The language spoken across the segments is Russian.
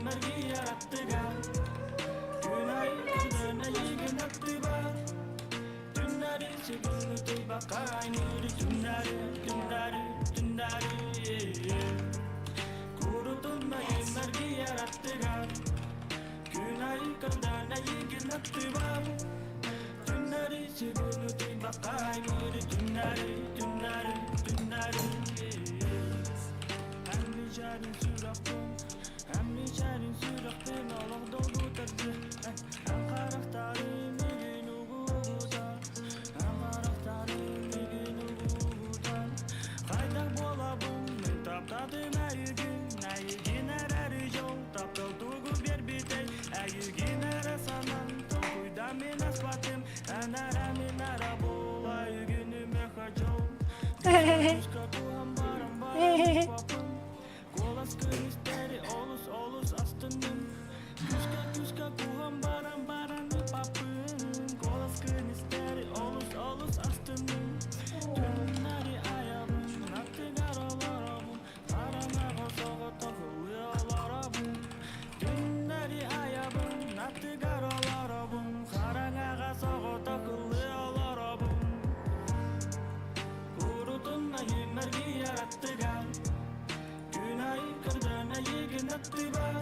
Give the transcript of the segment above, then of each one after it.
mergi yarattılar. Günay kırdığına yegin attı var. Dünleri çekildi bakayım dünleri kurutulmayı mergi yarattılar. Günay kırdığına yegin attı var. Dünleri çekildi bakayım dünleri hem ricalim süraktım hem ricalim süraktım Allah dolu terdi hem karakterim bir gün uğuda hem karakterim bir gün uğuda kaydak bolabım men taptadım ayıgın erer yol taptıldığı bir bitey ayıgın erer sanan tokuyda men asfatım enara men arabol ayıgını mekacol kuskaku hambaram papım Golas kırmisteri olus astınım Kuska kuham baran papım Golas kırmisteri olus astınım Dünleri ayağım naktı garalarabım Karana kosoğu takılıyorlarabım Dünleri ayağım naktı garalarabım Karana kosoğu takılıyorlarabım Kurutunmayı mergi yarattılar. Günay kırdığına yegin attı var.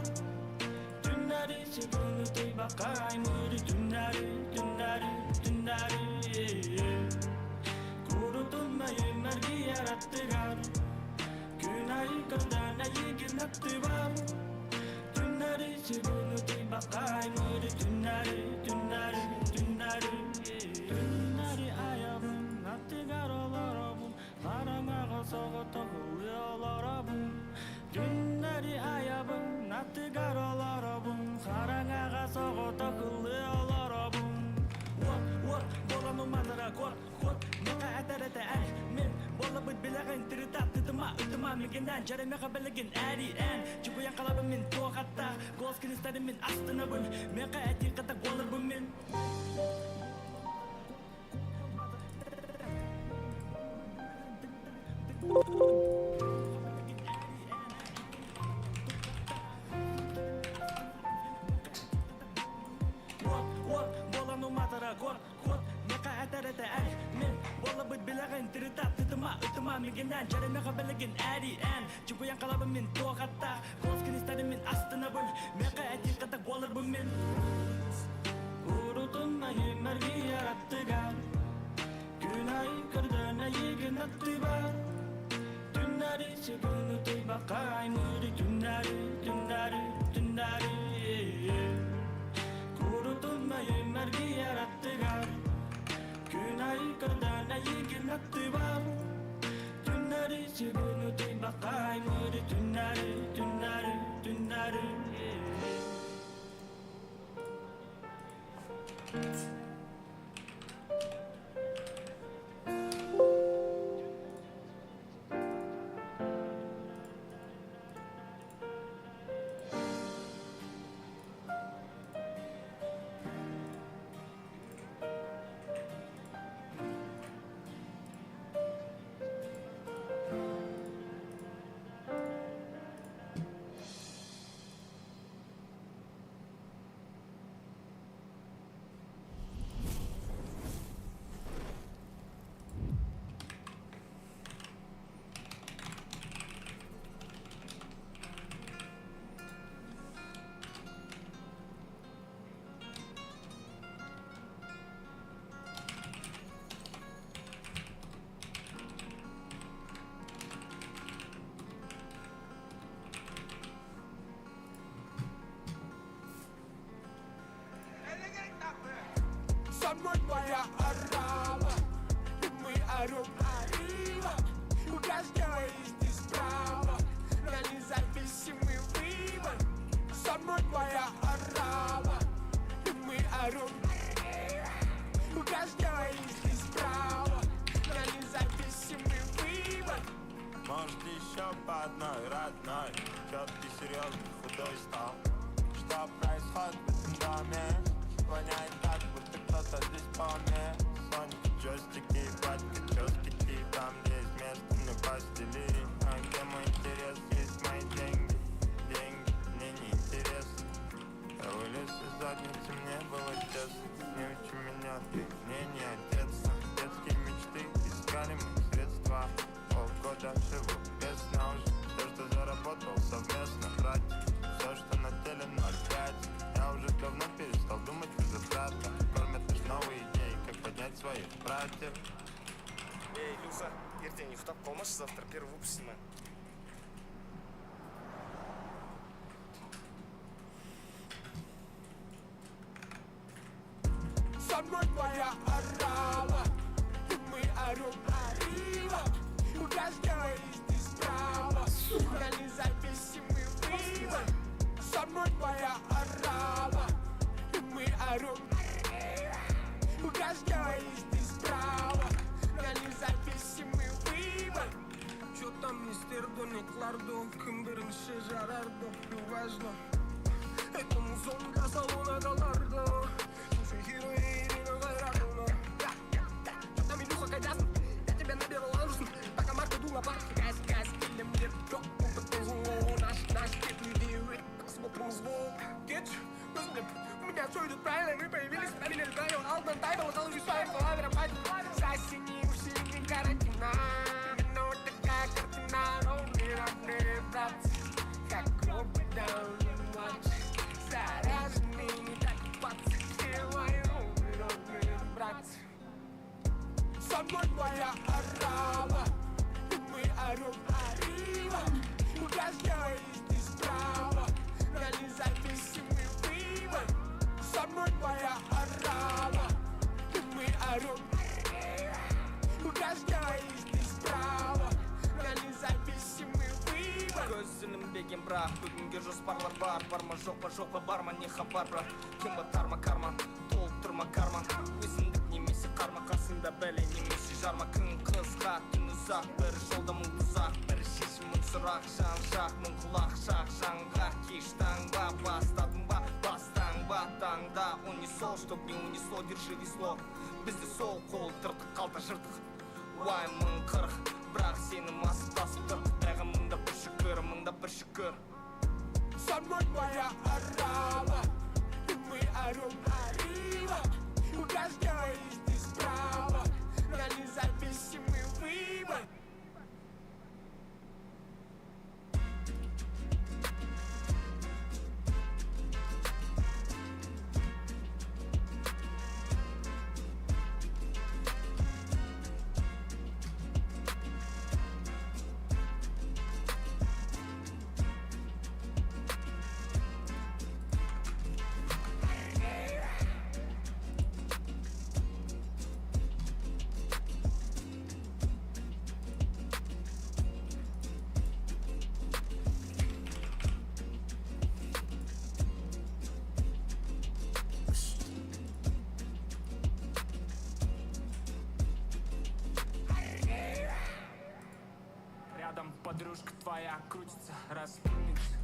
Dünleri çekildi bakayım dünleri kurutulmayı mergi yarattılar. Günay kırdığına yegin attı var. Dünleri çekildi bakayım dünleri ayağım nattı garalarabım Karana kosoğu takılıyorlarabım Dünleri ayağım nattı garalarabım Karana kosoğu takılıyorlarabım Bolanım manara kot Meka eterete er min Bola bit bilagin tiritat Itıma mikinden Jaremeka belegin en Cubu yang kalabım min Tuğa katta Gos kinisteri min astına bun Meka eti katak bolar bu min Bolanım manara kot Meka eterete er min Bola bit bilagin tiritat Itıma mikinden Jaremeka belegin en Cubu yang kalabım min Tuğa katta Gos kinisteri min astına bun Meka eti katak bolar bu min Kurutunmayı mergi yarattılar. Günay kırdığına yegin attı var. Dünleri çekildi bakayım dünleri kurutulmayı mergi yarattılar. Günay kırdığına yegin attı var. Dünleri çekildi bakayım dünleri Someone vaya arriba, muy arriba. O gasto is brava, realiza bici muy viva. Someone vaya arriba, muy arriba. O gasto is brava, realiza bici muy viva. Может еще по одной родной. Чё ты серьезный худой стал? Что происходит в этом доме? Воняет так, будто кто-то здесь по мне. Соники, джойстики, батьки, джойстики. Там есть место мне постели. А где мой интерес, есть мои деньги. Деньги мне не интересны. братьев. Эй, Илюха, ертең ұйықтап қалмашы, завтра первый выпуск снимаем. Со мной твоя орава, и мы орем arriba. У каждого есть здесь право на независимый выбор. Со мной твоя орава, и мы орем arriba. У каждого есть здесь право на независимый выбор. Чё там мистердо, не клардо, кім бірінші жарардо, неважно. Это музонга салона галардо. Слушай, Ирина Гайрадовна. Чё там, Илюха, кайдасың? Я тебя наберу лажусын. Пока марка дула бар, газ, келем деп. Жоқ, опыттың звук, наш кетуде өт. Посмотрим звук. Кетші, өзім деп. У меня все идет правильно, мы появились, проверили правила. Алтын тайбал, қалың жүйсайым, солаверам пайтын. Сасини, ушини, карантина. Но такая картина, но мирные братцы. Как гробы down in watch. Заряженный, не так пацы. Все мои родные братцы. Со мной твоя орава, и мы орем arriba. У каждого есть здесь право на независимый выбор. Со мной твоя орава, и мы орем arriba. У каждого есть здесь право на независимый выбор. Көзінің беген бірақ, бүгінге жоспарлар бар. Бар ма жоқ па бар ма не хабар бірақ. Кем батар ма карман, толықтырма карман. Өзіндік немесе қарма, қасында бәле немесе жарма. Күн қысқа, түн ұзақ, бір жолда мың тұзақ. Бір шешім мың сұрақ, жан жақ, мың құлақ шақ. Жанға кеш таңба, бастадың ба, бастаңба таңда. Унесол, чтоб не унесло, держи весло. Бізді сол қол тыртық, қалта жыртық. Уай мың қырық, бірақ сені масып тасып тұр. Тайға мыңда бір шүкір. Со мной твоя орава, и мы орем arriba. У каждого есть здесь право на независимый выбор. Рядом подружка твоя крутится, распрямится.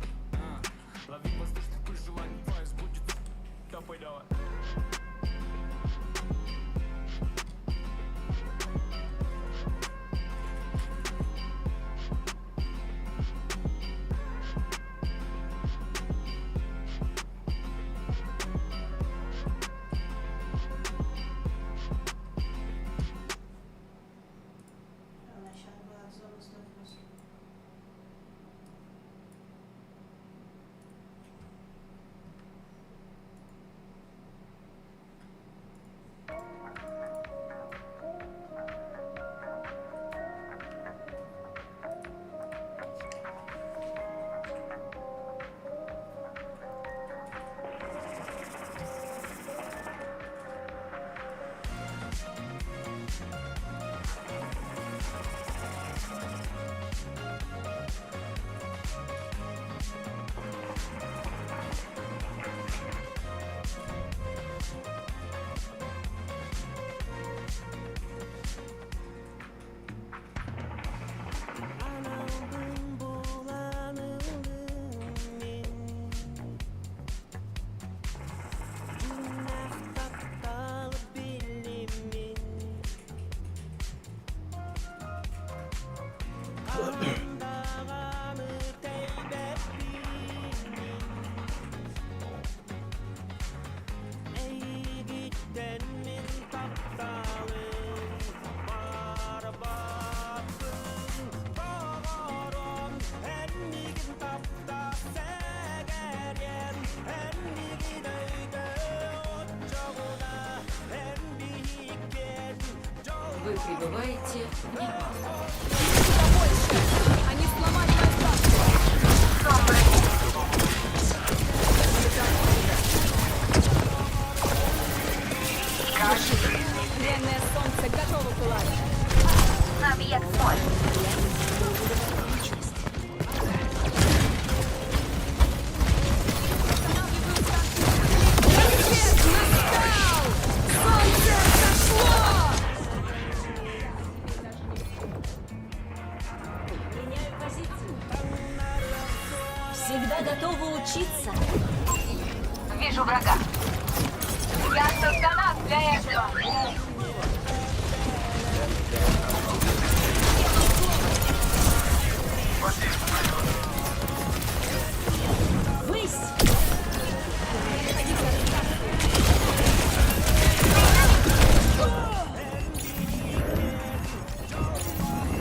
Лови воздушный пыль, желание твое сбудется. Топай давай. Вы прибываете в Непал. Они сломали нас. Ленное солнце готово пылать. Рассвет настал! Солнце зашло! Меняю позицию. Всегда готова учиться. Вижу врага. Я создана для этого. Высь!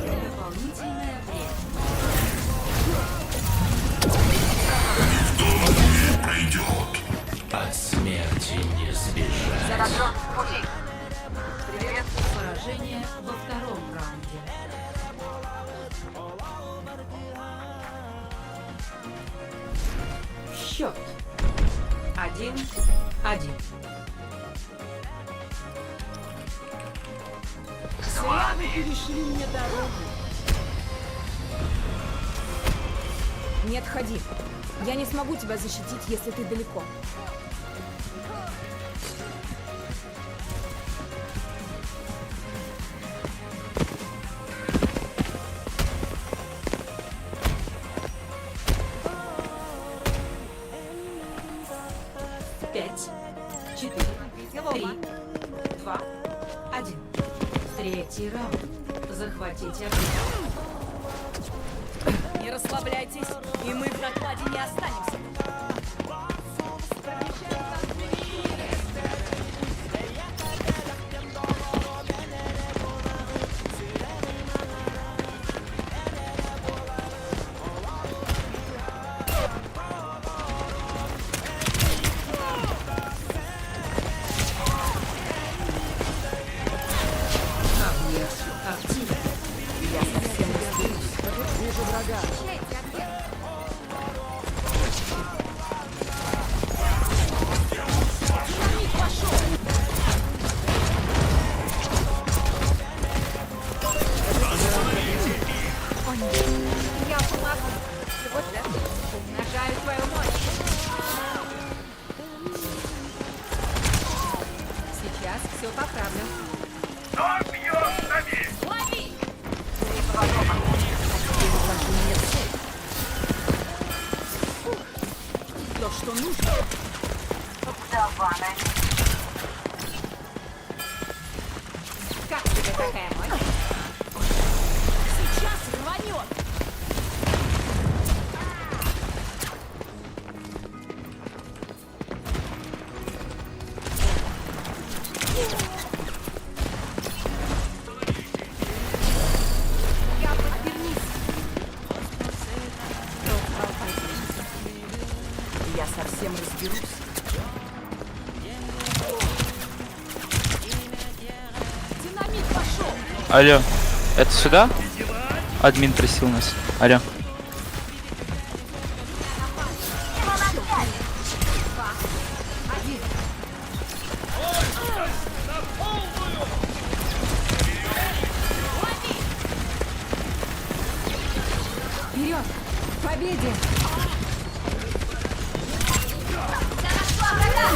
Дополнительное время. От смерти не сбежать. Заражен в пути. Привет. Поражение во втором раунде. Счет. 1-1. Зря вы перешли мне дорогу. Не отходи. Я не смогу тебя защитить, если ты далеко. Пять, 4, 3, 2, 1. Третий раунд. Захватите объект. Не расслабляйтесь, и мы в накладе не останемся. Объект активен. Я совсем разберусь. Вижу врага. Я помогу. Вот так. Умножаю твою мощь. Сейчас все поправлю. Лови! То, что нужно. Давай. Как тебе такая мощь? Сейчас рванет. Я совсем разберусь. Динамит пошел! Алло, это сюда? Админ просил нас. Алло. Вперед! К победе! Я нашла врага!